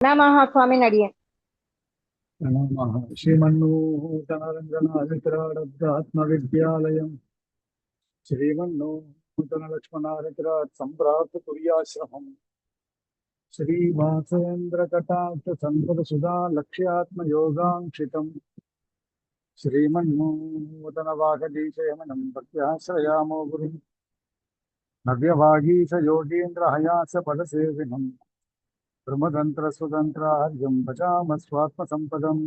நமஹா சுவாமி நடிகன். नमः श्रीमन्नूतनरङ्गनाथित्रारब्धात्मविद्यालयम् श्रीमन्नूतनलक्ष्मणारित्रात् सम्प्राप्त तुर्याश्रमम् श्रीवासेन्द्रकटाक्षसम्पदसुधा लक्ष्यात्मयोगाङ्क्षितम् श्रीमन्नूतनवागदीशयमनम् भक्त्याश्रयामो गुरुम् नव्यभागीश योगीन्द्र हयास पदसेविनम् ब्रह्मतन्त्रस्वतन्त्रार्यम् भजामः स्वात्मसम्पदम्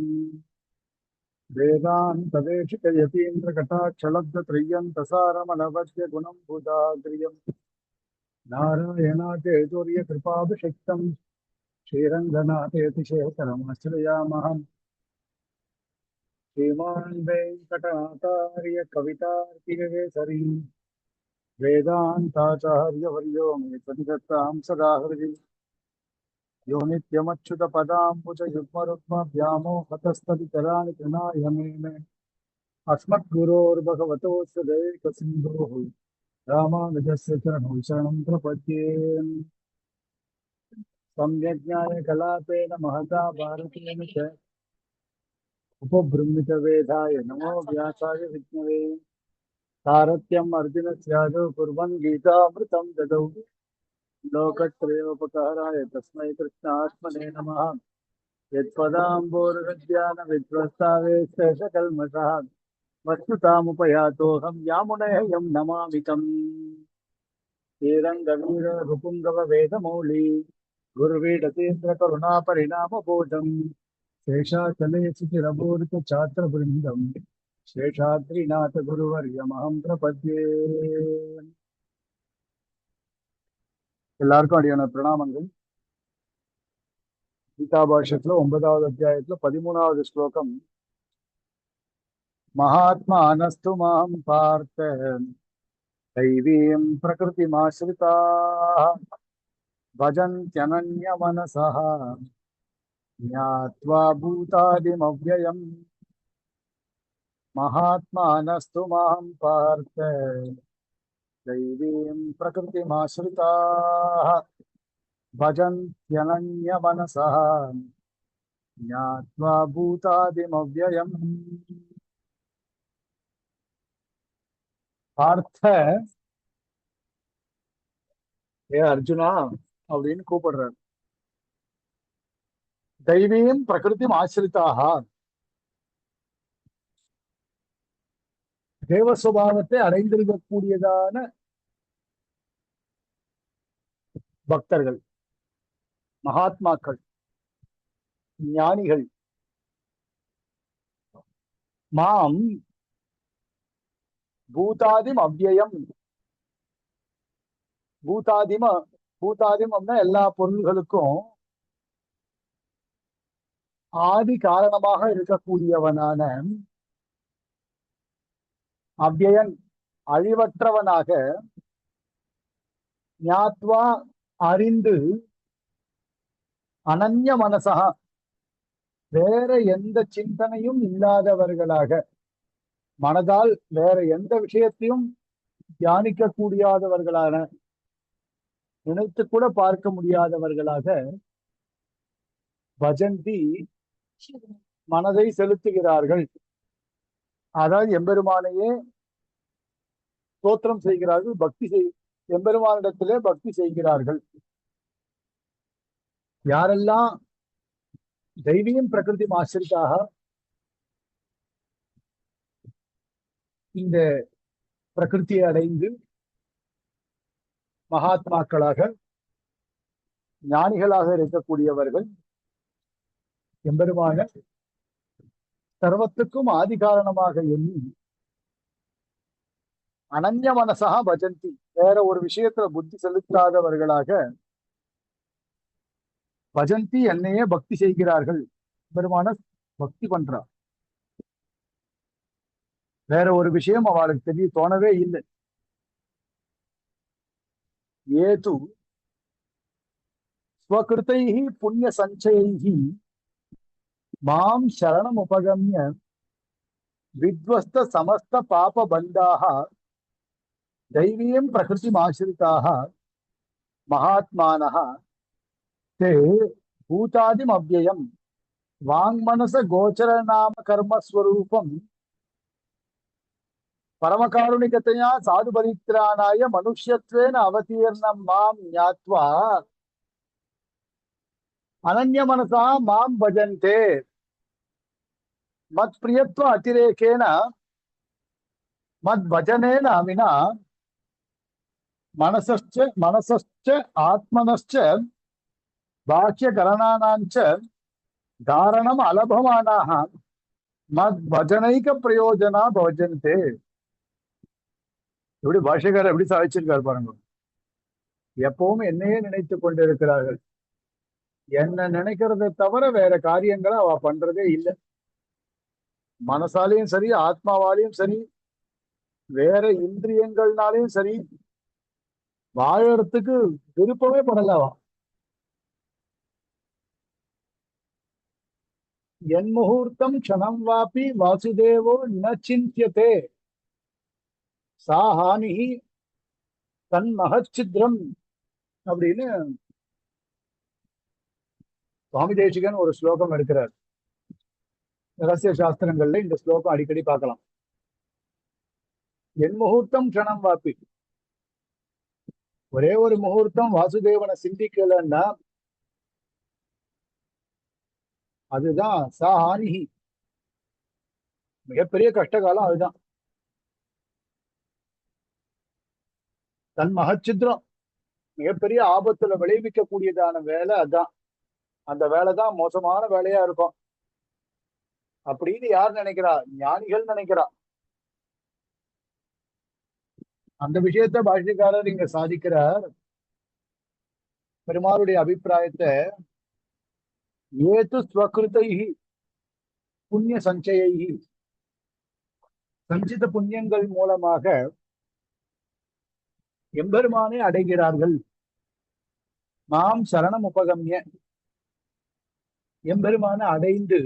वेदान्तदेशिकयतीन्द्रकटाक्षलब्धत्रय्यन्तसारमनवद्य गुणं भूताग्र्यम् नारायणाचेतुर्यकृपाभिषिक्तम् श्रीरङ्गनाथेतिशेखरमाश्रयामहम् श्रीमान् वेङ्कटनाथार्य कवितार्किकेसरी वेदान्ताचार्यवर्यो मे सन्निधत्तां सदा हृदि यो नित्यमच्युतपदाम्बुजयुग्मरुग्मव्यामोहतस्तदितराणि तृणाय मेने अस्मद्गुरोर्भगवतोऽस्य दैकसिन्धोः रामानुजस्य चरणौ शरणं प्रपद्ये सम्यग्ज्ञानकलापेन महता भारतेन च उपबृंहितवेदाय नमो व्यासाय विष्णवे तारत्यम् अर्जुनस्यादौ कुर्वन् गीतामृतं ददौ लोकत्रयोपकाराय तस्मै कृष्णात्मने नमः यत्पदाम्बोरुहद्यानविध्वस्तावेशकल्मषः वस्तुतामुपयातोऽहं यामुनेः यं नमामि तम् श्रीरङ्गवीररुपुङ्गववेदमौली गुरुवीडतीन्द्रकरुणापरिणामबोधम् शेषाचले सुचिरभूरितछात्रवृन्दम् शेषाद्रिनाथगुरुवर्यमहं प्रपद्ये. எல்லாருக்கும் அடியான பிரணாமங்கள். கீதாபாஷ்யத்துல 9வது அத்தியாயத்துல 13வது ஸ்லோகம். மகாத்மா அனஸ்து மாம் பார்த்த தைவீம் பிரகிருதிமாஸ்ரிதாः भजन्त्यनन्यमनसः ज्ञात्वा भूतादिमव्ययम्. महात्मानस्तु मां पार्थ दैवीं प्रकृतिमाश्रिताः भजन्त्यनन्यमनसः ज्ञात्वा भूतादिमव्ययम्. பார்த்த ஏ அர்ஜுனா அப்படின்னு கூப்பிடுறார். தெய்வீம் பிரகிருதி ஆசிரிதாக, தேவசுபாவத்தை அடைந்திருக்கக்கூடியதான பக்தர்கள், மகாத்மாக்கள், ஞானிகள் மாம் பூதாதிம் அவ்யயம். பூதாதிம் அப்படின்னா எல்லா பொருள்களுக்கும் ஆதி காரணமாக இருக்கக்கூடியவனான அவ்யயன் அழிவற்றவனாக, ஞாத்வா அறிந்து, அனன்ய மனசா வேற எந்த சிந்தனையும் இல்லாதவர்களாக, மனதால் வேற எந்த விஷயத்தையும் தியானிக்க கூடியாதவர்களான, நினைத்து கூட பார்க்க முடியாதவர்களாக பஜந்தி மனதை செலுத்துகிறார்கள். அதாவது எம்பெருமானையே ஸ்தோத்திரம் செய்கிறார்கள், எம்பெருமானிடத்திலே பக்தி செய்கிறார்கள். யாரெல்லாம் தெய்வீம் பிரகிருதி ஆசிரிதாக இந்த பிரகிருத்தியை அடைந்து மகாத்மாக்களாக, ஞானிகளாக இருக்கக்கூடியவர்கள் எம்பெருமான சர்வத்துக்கும் ஆதி காரணமாக எண்ணி அனன்ய மனசா பஜந்தி வேற ஒரு விஷயத்துல புத்தி செலுத்தாதவர்களாக பஜந்தி என்னையே பக்தி செய்கிறார்கள். பெருமான பக்தி பண்றார், வேற ஒரு விஷயம் அவளுக்கு தெரிய தோணவே இல்லை. ஏது ஸ்வகிருத்தைஹி புண்ணிய சஞ்சயைஹி மாம் சரணம் உபகம்ய வித்வஸ்த சமஸ்த பாப பந்தாக தைவீயம் பிரகிருதி ஆசிரிதாக மகாத்மானः ते பூதாதிம் அவ்யயம் வாங்மனச கோச்சர நாம கர்மஸ்வரூபம் பரமகாருணிகத்தையா சாது பரித்ராணாய மனுஷ்யத்வேன அவதீர்ணம் மாம் ஞாத்வா அனன்ய மனசா மாம் பஜந்தே மத் பிரியத்வ அதிரேகேன மத் பஜனேன வினா மனசஸ்ச ஆத்மனஸ்ச பாஹ்ய கரணானாஞ்ச தாரணம் அலபமானாக மத் பஜனைக பிரயோஜனா பவஜந்தே. எப்படி பாஷகாரர் எப்படி சாதிச்சிருக்காரு பாருங்க. எப்பவும் என்னையே நினைத்துக் கொண்டிருக்கிறார்கள். என்ன நினைக்கிறதை தவிர வேற காரியங்களை அவ பண்றதே இல்லை. மனசாலையும் சரி, ஆத்மாவாலையும் சரி, வேற இந்திரியங்கள்னாலையும் சரி, வாழறதுக்கு விருப்பமே படலவா. என் முகூர்த்தம் க்ஷணம் வாபி வாசுதேவோ ந சிந்தியதே சா ஹானி தன் மகச்சித்ரம் அப்படின்னு சுவாமி தேசிகன் ஒரு ஸ்லோகம் எடுக்கிறார். ரகசிய சாஸ்திரங்கள்ல இந்த ஸ்லோகம் அடிக்கடி பார்க்கலாம். என் முகூர்த்தம் க்ஷணம் வாப்பி, ஒரே ஒரு முகூர்த்தம் வாசுதேவனை சிந்திக்கலன்னா அதுதான் சா ஹானிஹி, மிகப்பெரிய கஷ்டகாலம் அதுதான். தன் மகச்சித்ரம், மிகப்பெரிய ஆபத்துல விளைவிக்க கூடியதான வேலை அதான். அந்த வேலைதான் மோசமான வேலையா இருக்கும் அப்படின்னு யார் நினைக்கிறா? ஞானிகள் நினைக்கிறா. அந்த விஷயத்த பாஷ்யக்காரர் இங்க சாதிக்கிறார். பெருமாளுடைய அபிப்பிராயத்தை ஏது ஸ்வகிருதை புண்ணிய சஞ்சயை, சஞ்சித புண்ணியங்கள் மூலமாக எம்பெருமானை அடைகிறார்கள். மாம் சரணம் உபகம்ய, எம்பெருமான அடைந்து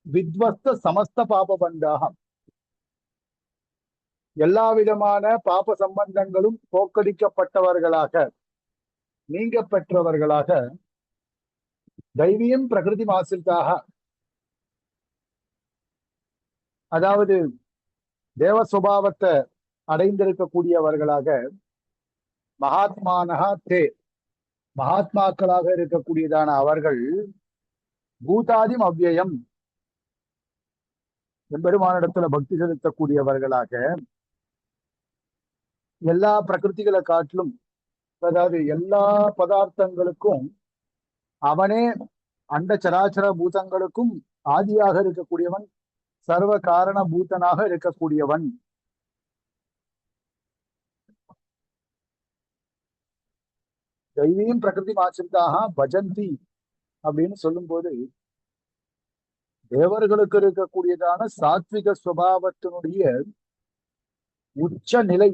வித்வஸ்த சமஸ்த பாப பந்தாக, எல்லா விதமான பாப சம்பந்தங்களும் போக்கடிக்கப்பட்டவர்களாக, நீங்க பெற்றவர்களாக, தெய்வீயம் பிரகிருதி மாசிற்காக, அதாவது தேவ சுபாவத்தை அடைந்திருக்கக்கூடியவர்களாக, மகாத்மானஹா தே, மகாத்மாக்களாக இருக்கக்கூடியதான அவர்கள், பூதாதிம் அவ்யயம், எம்பெருமானிடத்துல பக்தி செலுத்தக்கூடியவர்களாக, எல்லா பிரகிருதிகளை காட்டிலும், அதாவது எல்லா பதார்த்தங்களுக்கும் அவனே அண்ட சராச்சர பூதங்களுக்கும் ஆதியாக இருக்கக்கூடியவன், சர்வ காரண பூதனாக இருக்கக்கூடியவன். தெய்வீம் பிரகிருதி மாசிந்தாக பஜந்தி அப்படின்னு சொல்லும் போது, தேவர்களுக்கு இருக்கக்கூடியதான சாத்விக சுபாவத்தினுடைய உச்ச நிலை.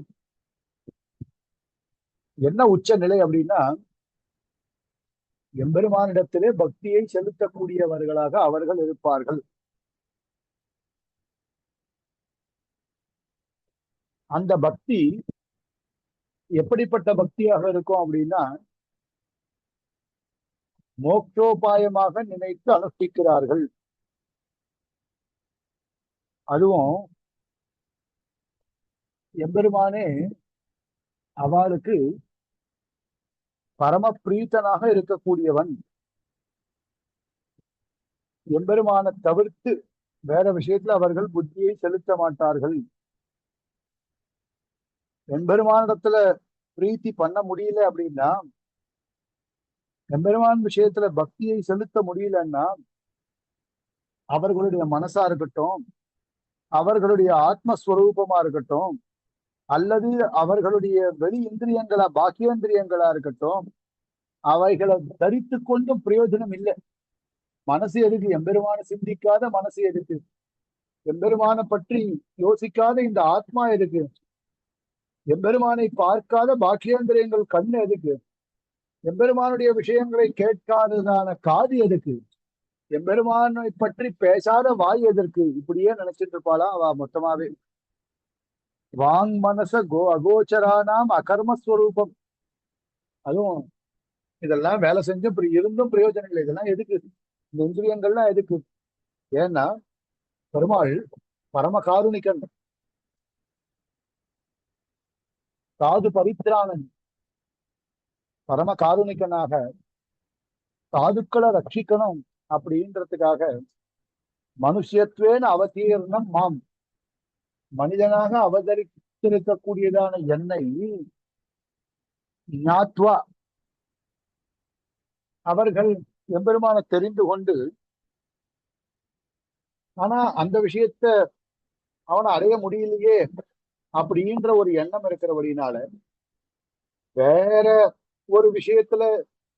என்ன உச்ச நிலை அப்படின்னா, எம்பெருமானிடத்திலே பக்தியை செலுத்தக்கூடியவர்களாக அவர்கள் இருப்பார்கள். அந்த பக்தி எப்படிப்பட்ட பக்தியாக இருக்கும் அப்படின்னா, மோக்ஷோபாயமாக நினைத்து அனுஷ்டிக்கிறார்கள். அதுவும் எம்பெருமானே அவளுக்கு பரம பிரீத்தனாக இருக்கக்கூடியவன். எம்பெருமான தவிர்த்து வேற விஷயத்துல அவர்கள் புத்தியை செலுத்த மாட்டார்கள். எம்பெருமானிடத்துல பிரீத்தி பண்ண முடியல அப்படின்னா, எம்பெருமான் விஷயத்துல பக்தியை செலுத்த முடியலன்னா, அவர்களுடைய மனசா இருக்கட்டும், அவர்களுடைய ஆத்மஸ்வரூபமா இருக்கட்டும், அல்லது அவர்களுடைய வெளி இந்திரியங்களா பாக்கியேந்திரியங்களா இருக்கட்டும், அவைகளை தரித்து கொண்டும் பிரயோஜனம் இல்லை. மனசு எதுக்கு? எம்பெருமான சிந்திக்காத மனசு எதுக்கு? எம்பெருமான பற்றி யோசிக்காத இந்த ஆத்மா எதுக்கு? எம்பெருமானை பார்க்காத பாக்கியேந்திரியங்கள் கண்ணு எதுக்கு? எம்பெருமானுடைய விஷயங்களை கேட்காததான காது எதுக்கு? எம்பெருமானை பற்றி பேசாத வாய் எதற்கு? இப்படியே நினைச்சிட்டு இருப்பாளா அவ மொத்தமாவே. வாங் மனச அகோச்சரானாம் அகர்மஸ்வரூபம். அதுவும் இதெல்லாம் வேலை செஞ்சும் இருந்தும் பிரயோஜனம் இல்லை. இதெல்லாம் எதுக்கு? இந்த இந்திரியங்கள்லாம் எதுக்கு? ஏன்னா பெருமாள் பரம காருணிகன், சாது பரித்ராணன், பரம காருணிகனாக சாதுக்களை ரட்சிக்கணும் அப்படின்றதுக்காக மனுஷத்வேன அவதீர்ணம் மாம், மனிதனாக அவதரித்திருக்கக்கூடியதான என்னை ஞாத்வா, அவர்கள் எம்பெருமான தெரிந்து கொண்டு, ஆனா அந்த விஷயத்த அவனை அடைய முடியலையே அப்படின்ற ஒரு எண்ணம் இருக்கிறபடினால வேற ஒரு விஷயத்துல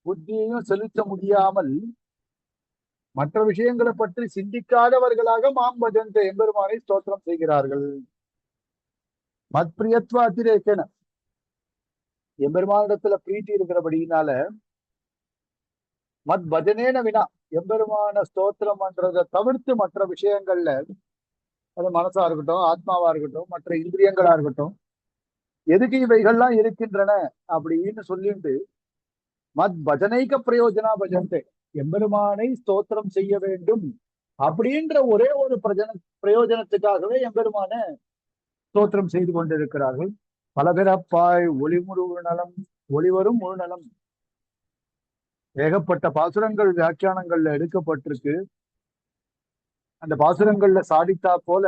புத்தியையும் செலுத்த முடியாமல் மற்ற விஷயங்களை பற்றி சிந்திக்காதவர்களாக மாம்பஜந்த எம்பெருமானை ஸ்தோத்திரம் செய்கிறார்கள். மத்பிரியத்வ அதிரேக்கன, எம்பெருமானிடத்துல பிரீத்தி இருக்கிறபடினால மத் பஜனேன வினா, எம்பெருமான ஸ்தோத்திரம் பண்றதை தவிர்த்து மற்ற விஷயங்கள்ல, அது மனசா இருக்கட்டும், ஆத்மாவா இருக்கட்டும், மற்ற இந்திரியங்களா இருக்கட்டும், எதுக்கு இவைகள்லாம் இருக்கின்றன அப்படின்னு சொல்லிட்டு மத் பஜனைக்க பிரயோஜனா பஜந்தே, எம்பெருமானை ஸ்தோத்திரம் செய்ய வேண்டும் அப்படின்ற ஒரே ஒரு பிரயோஜனத்துக்காகவே எம்பெருமான ஸ்தோத்திரம் செய்து கொண்டிருக்கிறார்கள். பலபிறப்பாய் ஒளிமுரு நலம் ஒளிவரும் முழு நலம், ஏகப்பட்ட பாசுரங்கள் வியாக்கியானங்கள்ல எடுக்கப்பட்டிருக்கு. அந்த பாசுரங்கள்ல சாதித்தா போல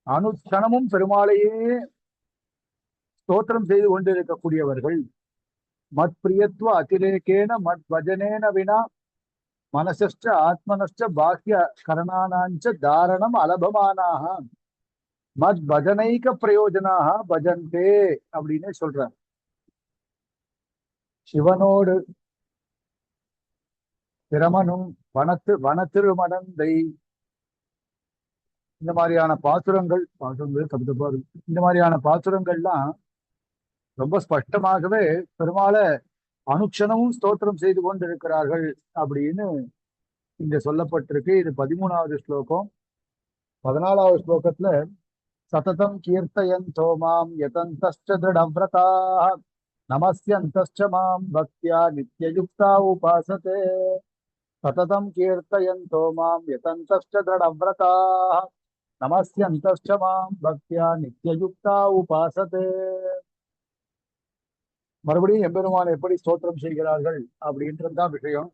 அனுட்சணமும் பெருமாளையே ஸ்தோத்திரம் செய்து கொண்டிருக்கக்கூடியவர்கள். மத் பிரியத்துவ அதிரேகேன மத் பஜனேன வினா மனசஷ்ட ஆத்மனஷ்ட பாக்கிய கரணானாஞ்ச தாரணம் அலபமானாக மத் பஜனைக பிரயோஜனாக பஜந்தே அப்படின்னு சொல்றார். சிவனோடு பிரமனும் வனத்திருமடந்தை, இந்த மாதிரியான பாசுரங்கள் கவிதப்பாரு, இந்த மாதிரியான பாசுரங்கள்லாம் ரொம்ப ஸ்பஷ்டமாகவே பெருமாளை அனுக்ஷணமும் ஸ்தோத்திரம் செய்து கொண்டிருக்கிறார்கள் அப்படின்னு இங்க சொல்லப்பட்டிருக்கு. இது 13வது ஸ்லோகம். 14வது ஸ்லோகத்துல சததம் கீர்த்தயந்தோ மாம் யதந்தஸ்ச திருடவ்ரதாः நமஸ்யந்தஸ்ச மாம் பக்தியா நித்யயுக்தா உபாசதே. சததம் கீர்த்தயந்தோ மாம் யதந்தஸ்ச திருடவ்ரதாः நமஸ்யந்தஸ்ச மாம் பக்தியா நித்யயுக்தா உபாசதே. மறுபடியும் எம்பெருமான் எப்படி ஸ்தோத்திரம் செய்கிறார்கள் அப்படின்றதுதான் விஷயம்.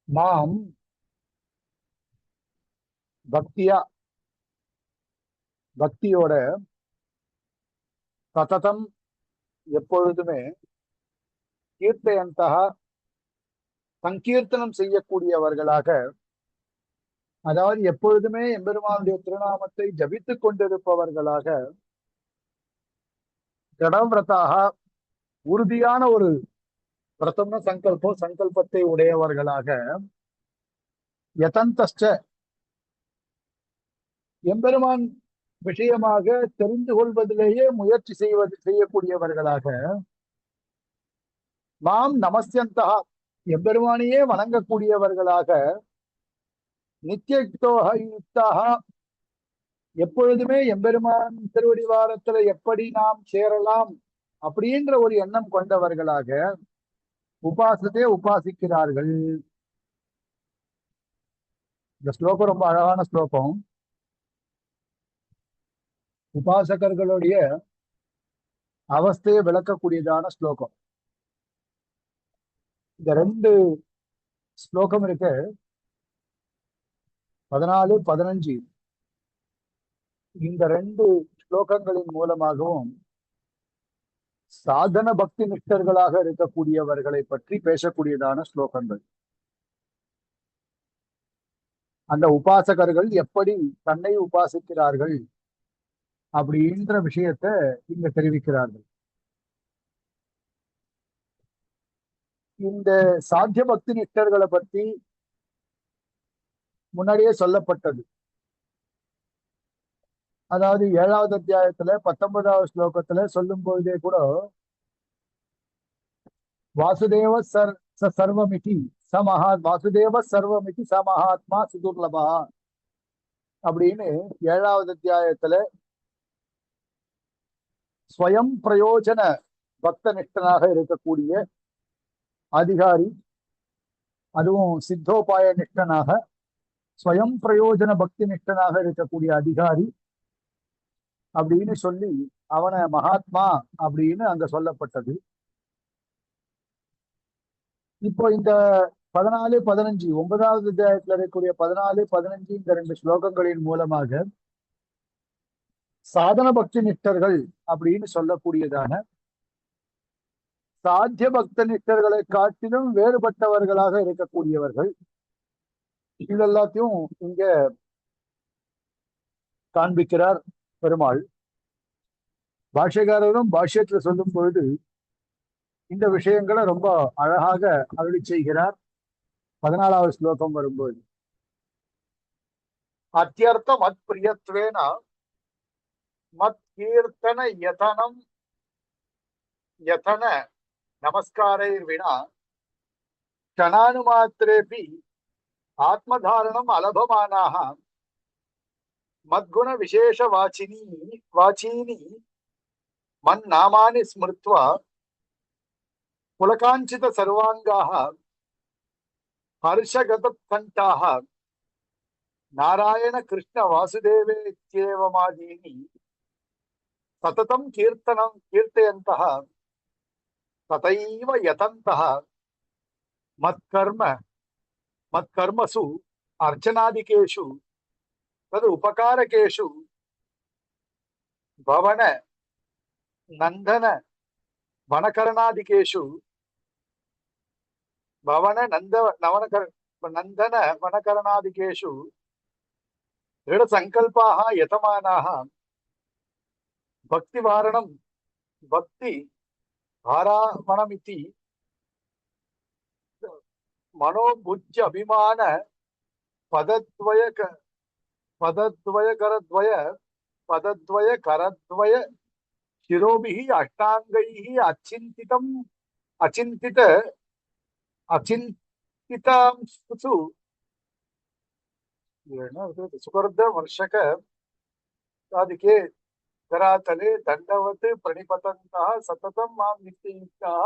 மாம் பக்தியா, பக்தியோட, சததம் எப்பொழுதுமே, கீர்த்தயந்தா சங்கீர்த்தனம் செய்யக்கூடியவர்களாக, அதாவது எப்பொழுதுமே எம்பெருமானுடைய திருநாமத்தை ஜபித்துக் கொண்டிருப்பவர்களாக, கடவிரதாக உறுதியான ஒரு பிரதம சங்கல்பத்தை உடையவர்களாக, யதந்தஸ்ச எம்பெருமான் விஷயமாக தெரிந்து கொள்வதிலேயே முயற்சி செய்யக்கூடியவர்களாக, மாம் நமஸ்யந்தா எம்பெருமானையே வணங்கக்கூடியவர்களாக, நித்தியயுக்தோக யுக்தாக எப்பொழுதுமே எம்பெருமான் திருவடிவாரத்துல எப்படி நாம் சேரலாம் அப்படின்ற ஒரு எண்ணம் கொண்டவர்களாக உபாசத்தை உபாசிக்கிறார்கள். இந்த ஸ்லோகம் ரொம்ப அழகான ஸ்லோகம். உபாசகர்களுடைய அவஸ்தையை விளக்கக்கூடியதான ஸ்லோகம். இந்த 2 ஸ்லோகம் இருக்கு, 14, 15. இந்த 2 ஸ்லோகங்களின் மூலமாகவும் சாதன பக்தி நிஷ்டர்களாக இருக்கக்கூடியவர்களை பற்றி பேசக்கூடியதான ஸ்லோகங்கள். அந்த உபாசகர்கள் எப்படி தன்னை உபாசிக்கிறார்கள் அப்படின்ற விஷயத்த இங்க தெரிவிக்கிறார்கள். இந்த சாத்திய பக்தி நிஷ்டர்களை பற்றி முன்னாடியே சொல்லப்பட்டது. அதாவது 7வது அத்தியாயத்துல 19வது ஸ்லோகத்துல சொல்லும் பொழுதே கூட வாசுதேவ சர்வமிதி வாசுதேவ சர்வமிதி ச மகாத்மா சுதுர்லபா அப்படின்னு 7வது அத்தியாயத்துல ஸ்வயம் பிரயோஜன பக்த நிஷ்டனாக இருக்கக்கூடிய அதிகாரி, அதுவும் சித்தோபாய நிஷ்டனாக ஸ்வயம் பிரயோஜன பக்தி நிஷ்டனாக இருக்கக்கூடிய அதிகாரி அப்படின்னு சொல்லி அவனை மகாத்மா அப்படின்னு அங்க சொல்லப்பட்டது. இப்போ இந்த 14, 15 9வது அத்தியாயத்துல இருக்கக்கூடிய 14, 15 இந்த 2 ஸ்லோகங்களின் மூலமாக சாதன பக்தி நிஷ்டர்கள் அப்படின்னு சொல்லக்கூடியதான சாத்திய பக்த நிஷ்டர்களை காட்டிலும் வேறுபட்டவர்களாக இருக்கக்கூடியவர்கள் இதெல்லாத்தையும் இங்க காண்பிக்கிறார் பெருமாள். பாஷ்யக்காரரும் பாஷ்யத்துல சொல்லும் பொழுது இந்த விஷயங்களை ரொம்ப அழகாக அருளி செய்கிறார். 14வது ஸ்லோகம் வரும்போது அத்தியர்த்த மத் பிரியத்வேன மத் கீர்த்தன யதன நமஸ்காரைர் வினா க்ஷணானுமாத்ரேபி ஆத்மதாரணம் அலபமானாக மத்குண விசேஷ வாச்சீனி மன்னாமானி ஸ்மிருத்வா புலகாஞ்சித சர்வாங்காக ஹர்ஷகதகண்டாக நாராயண கிருஷ்ண வாசுதேவே இத்யேவமாதீனி சததம் கீர்த்தயந்தः ததைவ யதந்தः மத்கர்மசு அர்ச்சனாதிகேஷு தது உபகாரகேஷு பவன நந்தன வனகரணாதிகேஷு நந்தன வனகரணாதிகேஷு दृढ़ संकल्पाः यतमानाः भक्ति भारावणमिति मनोभुज्य अभिमान पदद्वय करद्वय शिरोभिः अष्टांगैः अचिन्तितांसु सुवर्ध वर्षक साधिके करातले दंडवत प्रणिपतन्तः सततं मां नित्ययुक्ताः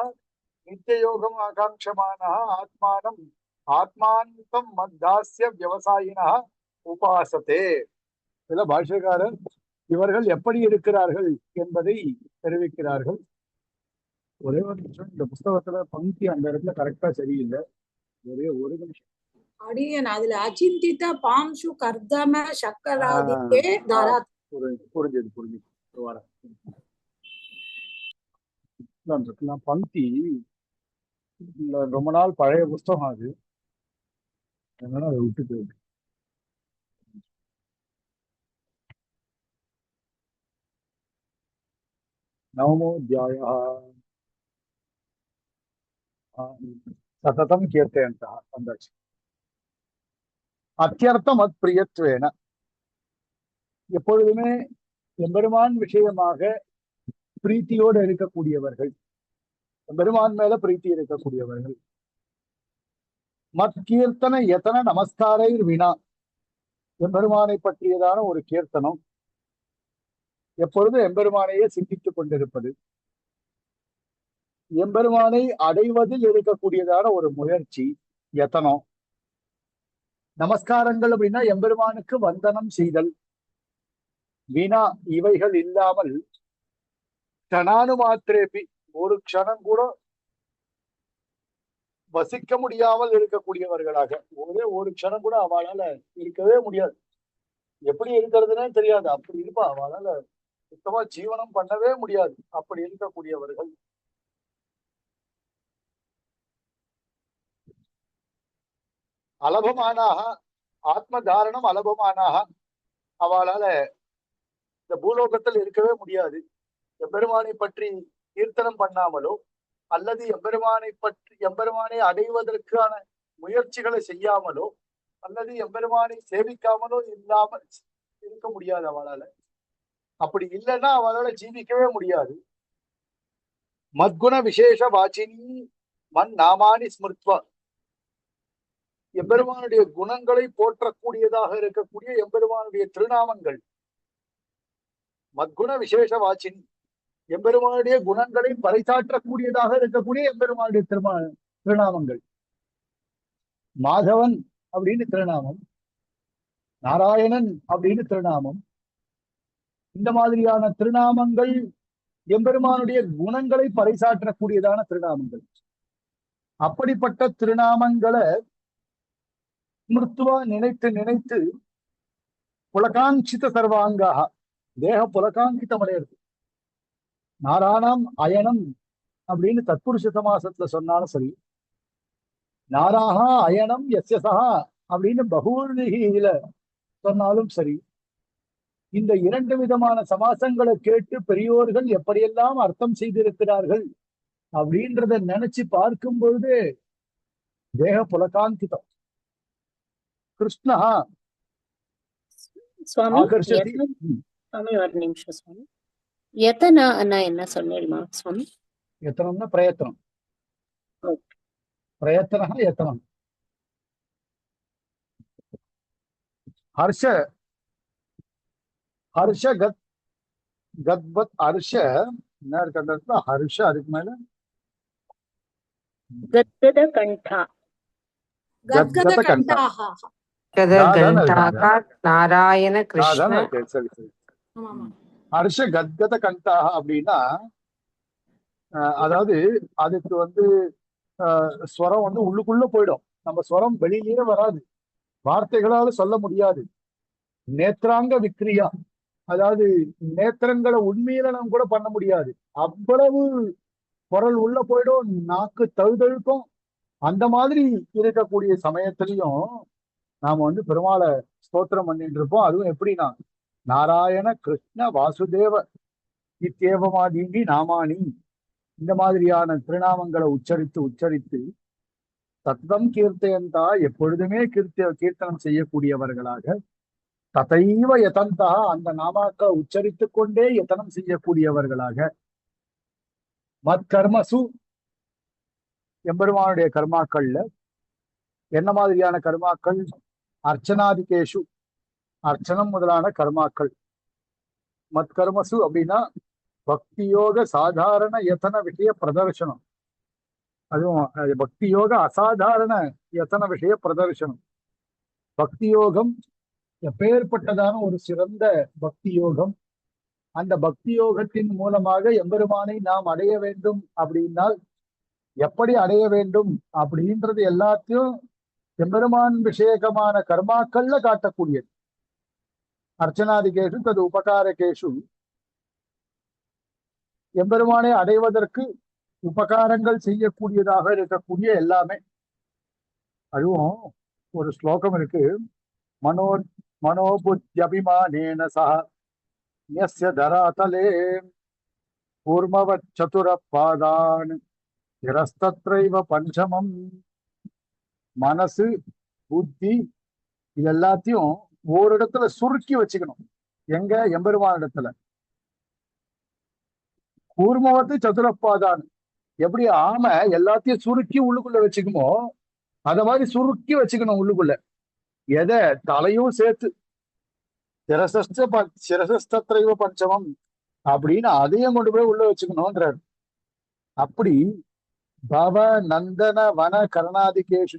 नित्ययोगम् आकांक्षमानः आत्मान्तं मद्दास्य व्यवसायिनः उपासते. சில பாஷ்யக்காரர் இவர்கள் எப்படி இருக்கிறார்கள் என்பதை தெரிவிக்கிறார்கள். ஒரே ஒரு நிமிஷம், இந்த புஸ்தகத்துல பங்கி அந்த இடத்துல கரெக்டா சரியில்லை. ஒரே ஒரு நிமிஷம். அடியன் அதுல அச்சிந்தித பாம்சு கர்தம சக்கராதிக்கே தாரா புரிஞ்சது. பங்கி ரொம்ப நாள் பழைய புஸ்தகம் அது, அதனால அதை விட்டுட்டு நவமோऽध्यायः சததம் கீர்த்தயந்தः வந்தாச்சு. அத்தியர்த்தம் அத்பிரியத்வேன, எப்பொழுதுமே எம்பெருமான் விஷயமாக பிரீத்தியோடு இருக்கக்கூடியவர்கள், எம்பெருமான் மேல பிரீத்தி இருக்கக்கூடியவர்கள். மத் கீர்த்தன யதன நமஸ்காரை வினா, எம்பெருமானை பற்றியதான ஒரு கீர்த்தனம், எப்பொழுதும் எம்பெருமானையே சிந்தித்துக் கொண்டிருப்பது, எம்பெருமானை அடைவதில் இருக்கக்கூடியதான ஒரு முயற்சி யத்தனம். நமஸ்காரங்கள் அப்படின்னா எம்பெருமானுக்கு வந்தனம் செய்தல். வீணா இவைகள் இல்லாமல் க்ஷணானு மாத்திரேபி, ஒரு க்ஷணம் கூட வசிக்க முடியாமல் இருக்கக்கூடியவர்களாக, ஒரே ஒரு க்ஷணம் கூட அவளால இருக்கவே முடியாது. எப்படி இருக்கிறதுனே தெரியாது, அப்படி இருப்பா. அவளால சுத்தமா ஜீவனம் பண்ணவே முடியாது, அப்படி இருக்கக்கூடியவர்கள். அலபமானாக, ஆத்ம தாரணம் அலபமானாக, அவளால இந்த பூலோகத்தில் இருக்கவே முடியாது. எம்பெருமானை பற்றி கீர்த்தனம் பண்ணாமலோ அல்லது எம்பெருமானை அடைவதற்கான முயற்சிகளை செய்யாமலோ அல்லது எம்பெருமானை சேவிக்காமலோ இல்லாமல் இருக்க முடியாது அவளால. அப்படி இல்லைன்னா அவளால ஜீவிக்கவே முடியாது. மத்குண விசேஷ வாச்சினி மன் நாமானி ஸ்மிருத்வா, எம்பெருமானுடைய குணங்களை போற்றக்கூடியதாக இருக்கக்கூடிய எம்பெருமானுடைய திருநாமங்கள். மத்குண விசேஷ வாச்சினி, எம்பெருமானுடைய குணங்களை பறைசாற்றக்கூடியதாக இருக்கக்கூடிய எம்பெருமானுடைய திருநாமங்கள். மாதவன் அப்படின்னு திருநாமம், நாராயணன் அப்படின்னு திருநாமம். இந்த மாதிரியான திருநாமங்கள் எம்பெருமானுடைய குணங்களை பறைசாற்றக்கூடியதான திருநாமங்கள். அப்படிப்பட்ட திருநாமங்களை ஸ்மிருத்துவா நினைத்து நினைத்து புலகாங்கித சர்வாங்காக தேக புலகாங்கிதம் அடையிறது. நாராயணம் அயனம் அப்படின்னு தத்புருஷ சமாசத்துல சொன்னாலும் சரி, நாராகா அயனம் எஸ்யசா அப்படின்னு பகுவர்ணியில சொன்னாலும் சரி, இந்த இரண்டு விதமான சமாசங்களை கேட்டு பெரியோர்கள் எப்படியெல்லாம் அர்த்தம் செய்திருக்கிறார்கள் அப்படின்றத நினைச்சு பார்க்கும் பொழுது தேக புலகாங்கிதம். கிருஷ்ணா சுவாமி ஆகர்ஷதி. சுவாமி ஒரு நிமிஷம் சுவாமி. எத்தனை அண்ணா என்ன சொன்னேமா சுவாமி? எத்தனம்னா பிரயத்தனம். பிரயத்தன எத்தனம். ஹர்ஷ ஹர்ஷ கத் கத்வத் ஹர்ஷ என்ன இருக்கு? ஹர்ஷ அதுக்கு மேல கத்கத கண்டா கத்கத கண்டாஹ. நாராயண கிருஷ்ண. சரி சரி. ஹர்ஷ கத்கத கண்டாக அப்படின்னா அதாவது அதுக்கு ஸ்வரம் உள்ளுக்குள்ள போயிடும். நம்ம ஸ்வரம் வெளியிலேயே வராது, வார்த்தைகளால சொல்ல முடியாது. நேத்ராங்க விக்ரியா, அதாவது நேத்திரங்களை உண்மையில கூட பண்ண முடியாது. அவ்வளவு குரல் உள்ள போயிடும், நாக்கு தழுதழுக்கும். அந்த மாதிரி இருக்கக்கூடிய சமயத்திலையும் நாம பெருமாளை ஸ்தோத்திரம் பண்ணிட்டு இருப்போம். அதுவும் எப்படின்னா நாராயண கிருஷ்ண வாசுதேவ இத்தேவமாதீங்கி நாமானி, இந்த மாதிரியான திருநாமங்களை உச்சரித்து உச்சரித்து தத்தம் கீர்த்தயந்தா, எப்பொழுதுமே கீர்த்தனம் செய்யக்கூடியவர்களாக, ததைவ யதந்தா, அந்த நாமாக்களை உச்சரித்து கொண்டே யத்தனம் செய்யக்கூடியவர்களாக, மத்கர்மசு, எம்பெருமானுடைய கர்மாக்கள்ல என்ன மாதிரியான கர்மாக்கள்? அர்ச்சனாதிகேஷு, அர்ச்சனம் முதலான கர்மாக்கள். மத்கர்மசு அப்படின்னா பக்தியோக சாதாரண யத்தன விஷய பிரதர்சனம். அதுவும் பக்தி யோக அசாதாரண யத்தன விஷய பிரதர்சனம். பக்தி யோகம் எப்பேற்பட்டதான ஒரு சிறந்த பக்தி யோகம். அந்த பக்தி யோகத்தின் மூலமாக எம்பெருமானை நாம் அடைய வேண்டும் அப்படின்னால் எப்படி அடைய வேண்டும் அப்படின்றது எல்லாத்தையும் எம்பெருமான் விஷயகமான கர்மாக்கள்ல காட்டக்கூடியது. அர்ச்சனாதிகேஷு தது உபகாரகேஷு, எம்பெருமானை அடைவதற்கு உபகாரங்கள் செய்யக்கூடியதாக இருக்கக்கூடிய எல்லாமே. அதுவும் ஒரு ஸ்லோகம் இருக்கு, மனோபுத்தியபிமானேன சஹ யஸ்ய தராதலே கூர்மவத் சதுர பாதான் திரஸ்தத்ரைவ பஞ்சமம். மனசு புத்தி இது எல்லாத்தையும் ஓரிடத்துல சுருக்கி வச்சுக்கணும். எங்க? எம்பெருமான இடத்துல. கூர்மவத்து சதுரப்பாதான், எப்படி ஆமை எல்லாத்தையும் சுருக்கி உள்ளுக்குள்ள வச்சுக்குமோ அத மாதிரி சுருக்கி வச்சுக்கணும் உள்ளுக்குள்ள. எதை? தலையும் சேர்த்து. சிரசஸ்திரைவ பஞ்சமம் அப்படின்னு அதையும் கொண்டு போய் உள்ள வச்சுக்கணும்ன்றார். அப்படி பவ நந்தன வன கரணாதிகேஷு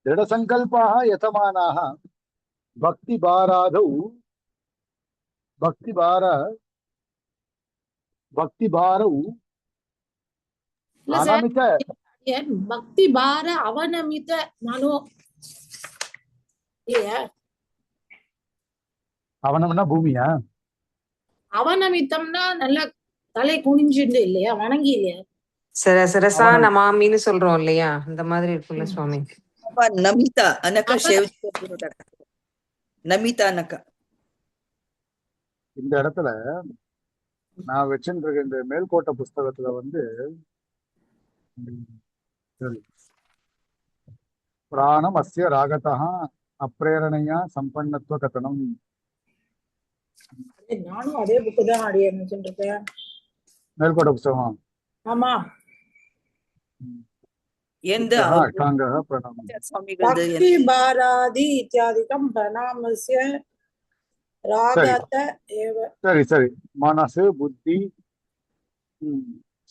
திருடசங்கல்பாக யதமானாக பக்தி பாராதௌ பக்தி பாரௌ அனமித பக்தி பார அவநமித மனோ. அவனம்னா பூமியா? அவநமித்தம்னா நல்ல தலை குனிஞ்சுட்டு இல்லையா, வணங்கி இல்லையா? சிரசா நமாமின்னு சொல்றோம் இல்லையா, அந்த மாதிரி இருக்குல்ல சுவாமி. நமிதா அனக நமிதா அனக. இந்த இடத்துல நான் வச்சுருக்க இந்த மேல்கோட்டை புஸ்தகத்துல பிராணம் அஸ்ய ராகதா அப்ரேரணையா சம்பன்னத்துவ கதனம். நானும் அதே புக்கு தான் இருக்கேன். மேல்கோட்டை புஸ்தகம். ஆமா. பக்தி பாராதி இத்யாதிகம் பிரணாமஸ்ய ராகத ஏவ. சரி சரி. மனசு புத்தி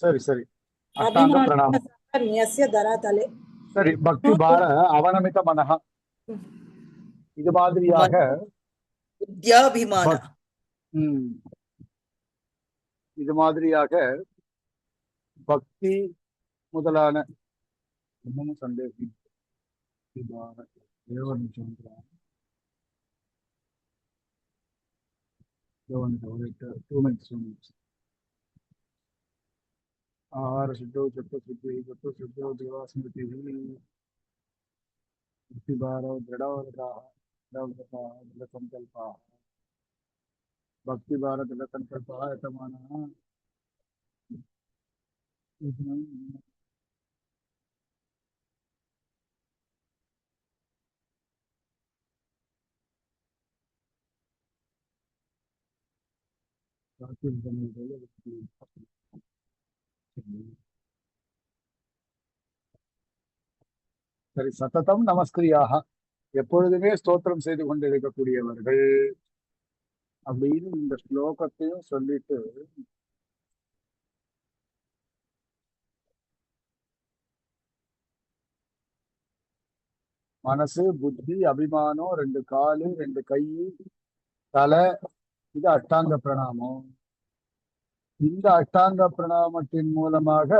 சரி சரி. அஷ்டாங்க பிரணாமம். न्यस्य धरातले சரி. பக்தி பார அவனமித மனஹ. இது மாதிரியாக புத்தியாபிமான ம், இது மாதிரியாக பக்தி முதலான இன்னமும் சந்தேகம். பக்தி பார ஒரு நிமிஷம் வந்துடுறேன். ஒரு 2 minutes. आहार शुद्धो चित्त शुद्धि तत्व शुद्धो देवा स्मृति भक्ति भारो दृढ़ संकल्पा भक्ति भार दृढ़ संकल्पा यतमानः சரி. சததம் நமஸ்கிரியாக, எப்பொழுதுமே ஸ்தோத்திரம் செய்து கொண்டிருக்கக்கூடியவர்கள் அப்படின்னு இந்த ஸ்லோகத்தையும் சொல்லிட்டு மனசு புத்தி அபிமானம் 2 காலு 2 கை தலை, இது அஷ்டாங்க பிரணாமம். இந்த அஷ்டாங்க பிரணாமத்தின் மூலமாக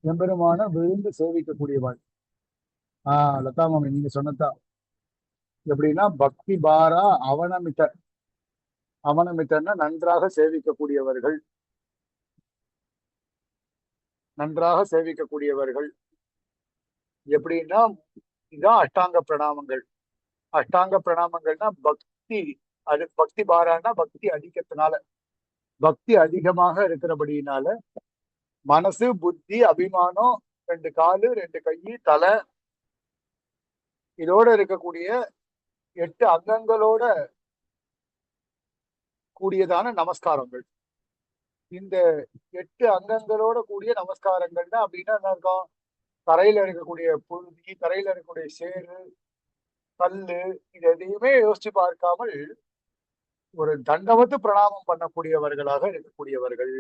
எம்பெருமான விழுந்து சேவிக்கக்கூடியவாள். லதா மாமி நீங்க சொன்னதா எப்படின்னா பக்தி பாரா அவனமித்தன்னா நன்றாக சேவிக்கக்கூடியவர்கள், நன்றாக சேவிக்கக்கூடியவர்கள். எப்படின்னா இதுதான் அஷ்டாங்க பிரணாமங்கள். அஷ்டாங்க பிரணாமங்கள்னா பக்தி, அது பக்தி பாரான்னா பக்தி அதிகத்தினால, பக்தி அதிகமாக இருக்கிறபடினால மனசு புத்தி அபிமானம் 2 காலு 2 கை தலை, இதோட இருக்கக்கூடிய 8 அங்கங்களோட கூடியதான நமஸ்காரங்கள். இந்த 8 அங்கங்களோட கூடிய நமஸ்காரங்கள்னா அப்படின்னா என்ன இருக்கும்? தரையில இருக்கக்கூடிய புழுதி, தரையில இருக்கக்கூடிய சேரு, கல்லு, இது எதையுமே யோசிச்சு பார்க்காமல் ஒரு தண்டவத்து பிரணாமம் பண்ணக்கூடியவர்களாக இருக்கக்கூடியவர்கள்.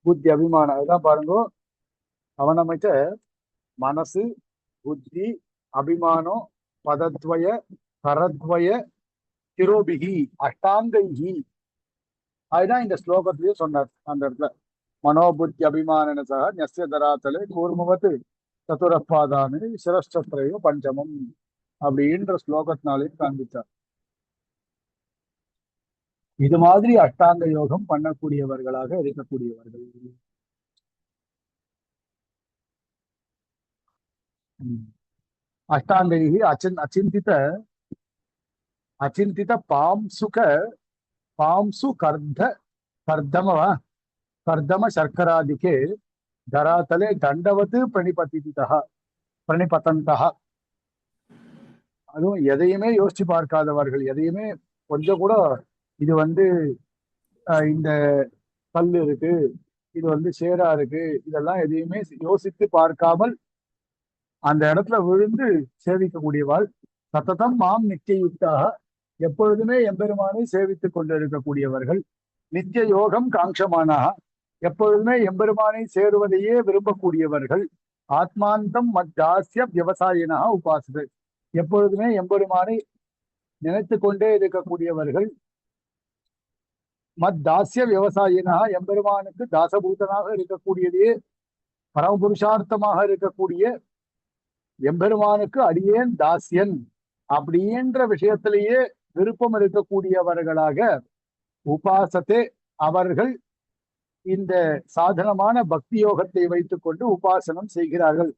புத்தி அபிமானம் அதுதான் பாருங்க. அவனமைச்ச மனசு புத்தி அபிமானம் பதத்வய கரத்வய திரோபிகி அஷ்டாங்கைகி, அதுதான் இந்த ஸ்லோகத்திலேயே சொன்னார். அந்த இடத்துல மனோபுத்தி அபிமான சக நெஸ்ய தராத்தலே கூர்மவத்து சதுரப்பாதானு சிரஷ்டத்ரயோ பஞ்சமம் அப்படின்ற ஸ்லோகத்தினாலேயும் காண்பித்தார். இது மாதிரி அஷ்டாங்க யோகம் பண்ணக்கூடியவர்களாக இருக்கக்கூடியவர்கள். அஷ்டாங்கைகி அச்சிந்தித பாம்சு கர்தம சர்க்கராதிக்கே தராத்தலே தண்டவத்து பிரணிபதந்தா. அதுவும் எதையுமே யோசிச்சு பார்க்காதவர்கள், எதையுமே கொஞ்சம் கூட இது இந்த கல் இருக்கு, இது சேரா இருக்கு, இதெல்லாம் எதையுமே யோசித்து பார்க்காமல் அந்த இடத்துல விழுந்து சேவிக்கக்கூடியவாள். சத்ததம் மாம் நித்தியுக்தாக, எப்பொழுதுமே எம்பெருமானை சேவித்துக் கொண்டிருக்கக்கூடியவர்கள். நித்திய யோகம் காங்ஷமானாக, எப்பொழுதுமே எம்பெருமானை சேருவதையே விரும்பக்கூடியவர்கள். ஆத்மாந்தம் மத்தாசிய விவசாயினா உபாசது, எப்பொழுதுமே எம்பெருமானை நினைத்து கொண்டே இருக்கக்கூடியவர்கள். மத்தாசிய விவசாயினா, எம்பெருமானுக்கு தாசபூதனாக இருக்கக்கூடியதே பரமபுருஷார்த்தமாக இருக்கக்கூடிய எம்பெருமானுக்கு அடியேன் தாசியன் அப்படின்ற விஷயத்திலேயே விருப்பம் இருக்கக்கூடியவர்களாக உபாசத்தே, அவர்கள் இந்த சாதனமான பக்தி யோகத்தை வைத்துக் கொண்டு உபாசனம் செய்கிறார்கள்.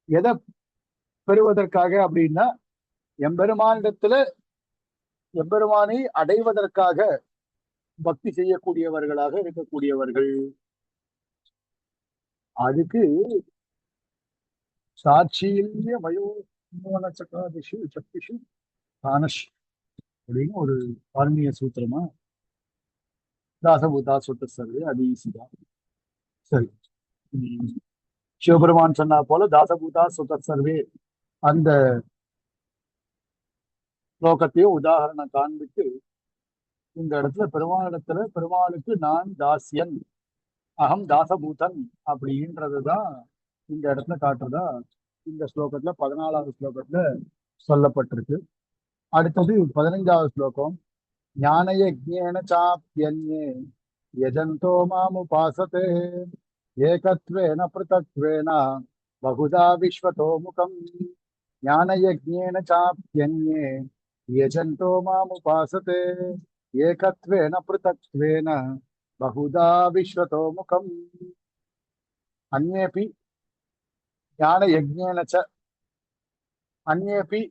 எதை பெறுவதற்காக அப்படின்னா எம்பெருமானை அடைவதற்காக பக்தி செய்யக்கூடியவர்களாக இருக்கக்கூடியவர்கள். அதுக்கு சாட்சியில்ய வயோ சகாதிஷு சக்திஷு தானஷ் அப்படின்னு ஒரு வால்மீக சூத்திரமா தாசபூதா சொட்ட சர்வே அது ஈஸிதான். சரி, சிவபெருமான் சொன்னா போல தாசபூதா சொட்ட சர்வே அந்த ஸ்லோகத்தையும் உதாரணம் காண்பித்து இந்த இடத்துல பெருமாளுக்கு நான் தாசியன், அகம் தாசபூதன் அப்படின்றதுதான் இந்த இடத்துல காட்டுறதா இந்த ஸ்லோகத்துல 14வது ஸ்லோகத்துல சொல்லப்பட்டிருக்கு. அடுத்தது 15வது ஸ்லோகம். ஞானயஜ்ஞேன சாப்யன்யே யஜந்தோ மாமுபாசதே ஏகத்வேன ப்ருதக்த்வேன பகுதா விஸ்வதோ முகம். ஞானயஜ்ஞேன சாப்யன்யே யஜந்தோ மாமுபாசதே ஏகத்வேன ப்ருதக்த்வேன பகுதா விஸ்வதோ முகம். அந்நேபி ஞானயஜ்ஞேன ச, அந்நேபி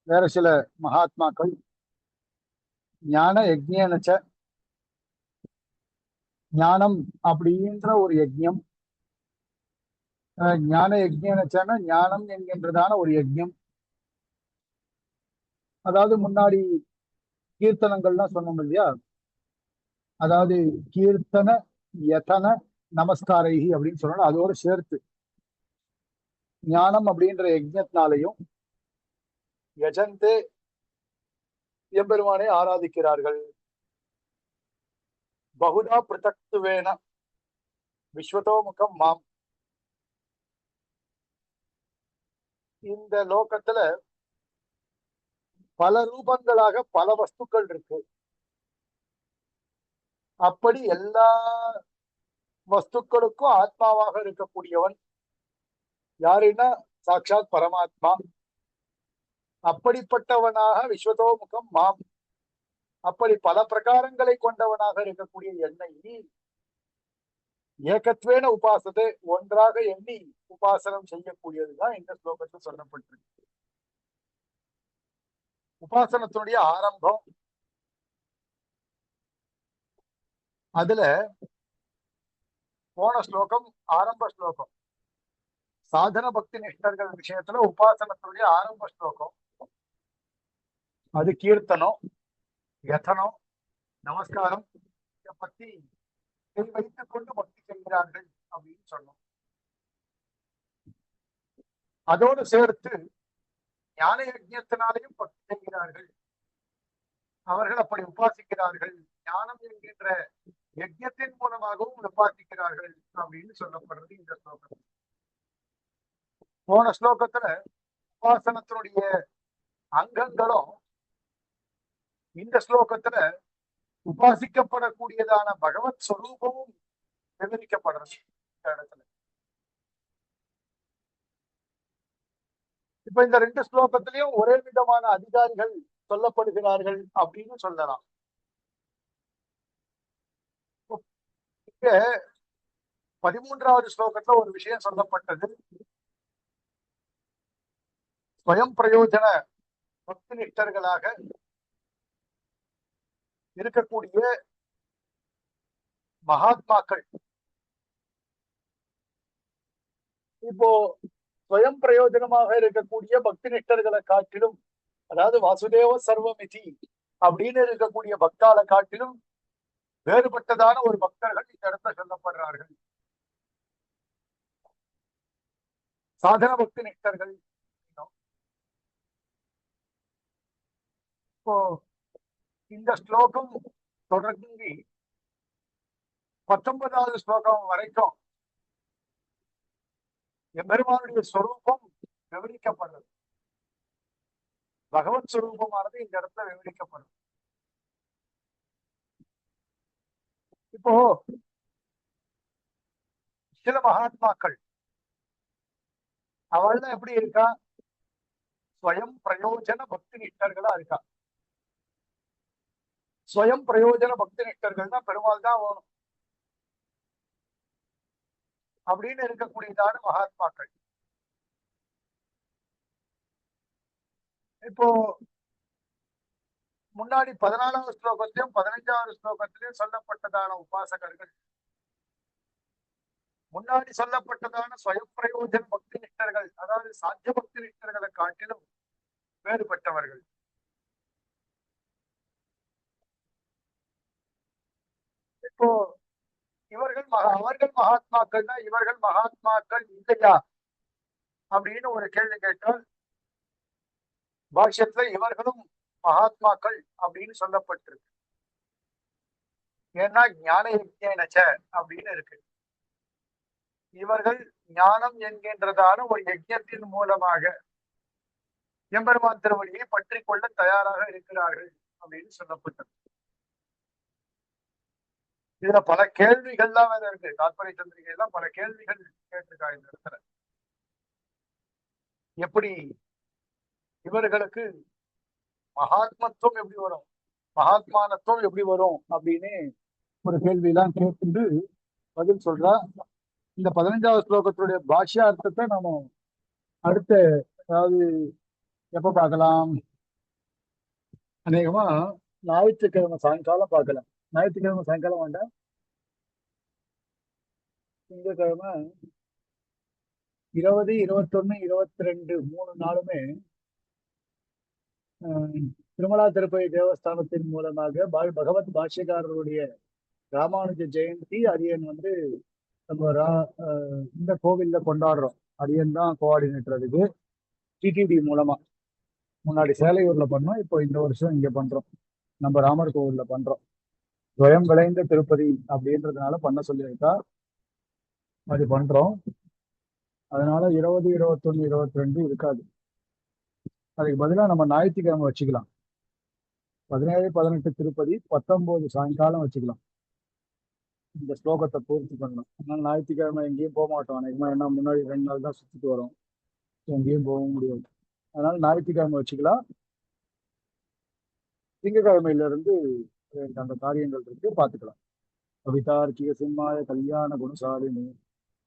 வேற சில மகாத்மாக்கள் ஞான யஜ்ஞேனச்ச, ஞானம் அப்படின்ற ஒரு யஜ்ஞம், ஞான யஜ்ஞேனச்சன ஞானம் என்கின்றதான ஒரு யஜ்ஞம். அதாவது முன்னாடி கீர்த்தனங்கள்லாம் சொன்னோம் இல்லையா, அதாவது கீர்த்தன யதன நமஸ்காரைகி அப்படின்னு சொல்லணும். அதோட சேர்த்து ஞானம் அப்படின்ற யஜ்ஞத்தினாலையும் யஜந்தே எம்பெருமானை ஆராதிக்கிறார்கள். பகுதா பிருத்தக்துவேன விஸ்வதோ முகம் மாம். இந்த லோகத்துல பல ரூபங்களாக பல வஸ்துக்கள் இருக்கு. அப்படி எல்லா வஸ்துக்களுக்கும் ஆத்மாவாக இருக்கக்கூடியவன் யாருன்னா சாட்சாத் பரமாத்மா. அப்படிப்பட்டவனாக விஸ்வதோ முகம் மாம், அப்படி பல பிரகாரங்களை கொண்டவனாக இருக்கக்கூடிய என்னை ஏகத்வேன உபாசத்தை ஒன்றாக எண்ணி உபாசனம் செய்யக்கூடியதுதான் இந்த ஸ்லோகத்தில் சொல்லப்பட்டிருக்கு. உபாசனத்தினுடைய ஆரம்பம். அதுல போன ஸ்லோகம் ஆரம்ப ஸ்லோகம். சாதன பக்தி நிஷ்டர்கள் விஷயத்துல உபாசனத்தினுடைய ஆரம்ப ஸ்லோகம். அது கீர்த்தனம், யதனம், நமஸ்காரம் பத்தி வைத்துக் கொண்டு பக்தி செய்கிறார்கள் அப்படின்னு சொன்னோம். அதோடு சேர்த்து ஞான யஜ்ஞத்தினாலையும் பக்தி செய்கிறார்கள், அவர்கள் அப்படி உபாசிக்கிறார்கள், ஞானம் என்கின்ற யஜ்ஞத்தின் மூலமாகவும் உபாசிக்கிறார்கள் அப்படின்னு சொல்லப்படுறது இந்த ஸ்லோகம். போன ஸ்லோகத்துல உபாசனத்தினுடைய அங்கங்களும் இந்த ஸ்லோகத்துல உபாசிக்கப்படக்கூடியதான பகவத் ஸ்வரூபமும் விவரிக்கப்படுறது இந்த இடத்துல. இப்ப இந்த ரெண்டு ஸ்லோகத்திலையும் ஒரே விதமான அதிகாரிகள் சொல்லப்படுகிறார்கள் அப்படின்னு சொல்லலாம். இங்க 13வது ஸ்லோகத்துல ஒரு விஷயம் சொல்லப்பட்டது. ஸ்வயம் பிரயோஜன பக்தி நிஷ்டர்களாக இருக்கக்கூடிய மகாத்மாக்கள் இப்போ ஸ்வயம் பிரயோஜனமாக இருக்கக்கூடிய பக்தி நிஷ்டர்களை காட்டிலும், அதாவது வாசுதேவ சர்வமிதி அப்படின்னு இருக்கக்கூடிய பக்தால காட்டிலும் வேறுபட்டதான ஒரு பக்தர்கள் இந்த இடத்துல சொல்லப்படுறார்கள். சாதன பக்தி நிஷ்டர்கள். இப்போ இந்த ஸ்லோகம் தொடங்கி 19வது ஸ்லோகம் வரைக்கும் எம்பெருமானுடைய ஸ்வரூபம் விவரிக்கப்படுறது. பகவத் ஸ்வரூபமானது இந்த இடத்துல விவரிக்கப்படுது. இப்போ சில மகாத்மாக்கள் அவள்லாம் எப்படி இருக்கா, ஸ்வயம் பிரயோஜன பக்தி நிஷ்டர்களா இருக்கா. ஸ்வயம் பிரயோஜன பக்தி நிஷ்டர்கள்னா பெருமாள் தான் வேணும் அப்படின்னு இருக்கக்கூடியதான மகாத்மாக்கள். இப்போ முன்னாடி 14வது ஸ்லோகத்திலும் 15வது ஸ்லோகத்திலும் சொல்லப்பட்டதான உபாசகர்கள் முன்னாடி சொல்லப்பட்டதான ஸ்வயம் பிரயோஜன பக்தி நிஷ்டர்கள், அதாவது சாத்திய பக்தி நிஷ்டர்களை காட்டிலும் வேறுபட்டவர்கள். இப்போ அவர்கள் மகாத்மாக்கள்னா இவர்கள் மகாத்மாக்கள் இல்லையா அப்படின்னு ஒரு கேள்வி கேட்டால், பாஷ்யத்துல இவர்களும் மகாத்மாக்கள் அப்படின்னு சொல்லப்பட்டிருக்கு. ஏன்னா ஞான யஜ்ஞேனச்ச அப்படின்னு இருக்கு. இவர்கள் ஞானம் என்கின்றதான ஒரு யஜ்ஞத்தின் மூலமாக எம்பெருமான் திருவடியை பற்றி கொள்ள தயாராக இருக்கிறார்கள் அப்படின்னு சொல்லப்பட்டது. இதுல பல கேள்விகள்லாம் வேற இருக்கு. தாத்பரிய சந்திரிகையெல்லாம் பல கேள்விகள் கேட்டிருக்கா இந்த இடத்துல. எப்படி இவர்களுக்கு மகாத்மத்துவம் எப்படி வரும், மகாத்மானத்துவம் எப்படி வரும் அப்படின்னு ஒரு கேள்வி எல்லாம் கேட்டு பதில் சொல்றா. இந்த 15வது ஸ்லோகத்தினுடைய பாஷ்யார்த்தத்தை நம்ம அடுத்த, அதாவது எப்ப பார்க்கலாம், அநேகமா ஞாயிற்றுக்கிழமை சாயங்காலம் பார்க்கலாம். ஞாயிற்றுக்கிழமை சாயங்காலம் வேண்டாம், திங்கட்கிழமை 20, 21, 22 3 நாளுமே திருமலா திருப்பதி தேவஸ்தானத்தின் மூலமாக பகவத் பாஷ்யக்காரருடைய ராமானுஜ ஜெயந்தி அரியன் நம்ம இந்த கோவில்ல கொண்டாடுறோம். அரியன் தான் கோஆர்டினேட்டர். அதுக்கு டிடிடி மூலமா முன்னாடி சேலையூர்ல பண்ணோம், இப்போ இந்த வருஷம் இங்க பண்றோம், நம்ம ராமர் கோவில்ல பண்றோம். துவயம் விளைந்த திருப்பதி அப்படின்றதுனால பண்ண சொல்லியிருக்கா, அது பண்றோம். அதனால 20, 21, 22 இருக்காது. அதுக்கு பதிலாக நம்ம ஞாயிற்றுக்கிழமை வச்சுக்கலாம். 17, 18 திருப்பதி, 19 சாயங்காலம் வச்சுக்கலாம். இந்த ஸ்லோகத்தை பூர்த்தி பண்ணலாம். அதனால ஞாயிற்றுக்கிழமை எங்கேயும் போக மாட்டோம் அநேகமா, ஏன்னா முன்னாடி 2 நாள் தான் சுத்திட்டு வரோம், எங்கேயும் போக முடியாது. அதனால ஞாயிற்றுக்கிழமை வச்சுக்கலாம். திங்கக்கிழமையில இருந்து அந்த காரியங்கள் இருக்கு, பார்த்துக்கலாம். கவிதார்க்கிய சிம்மாய கல்யாண குணசாலினி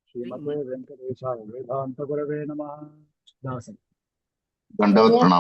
ஸ்ரீமத்வே வெங்கடேஷாய வேதாந்த குரவே நமः. தாசன் दंडवत प्रणाम।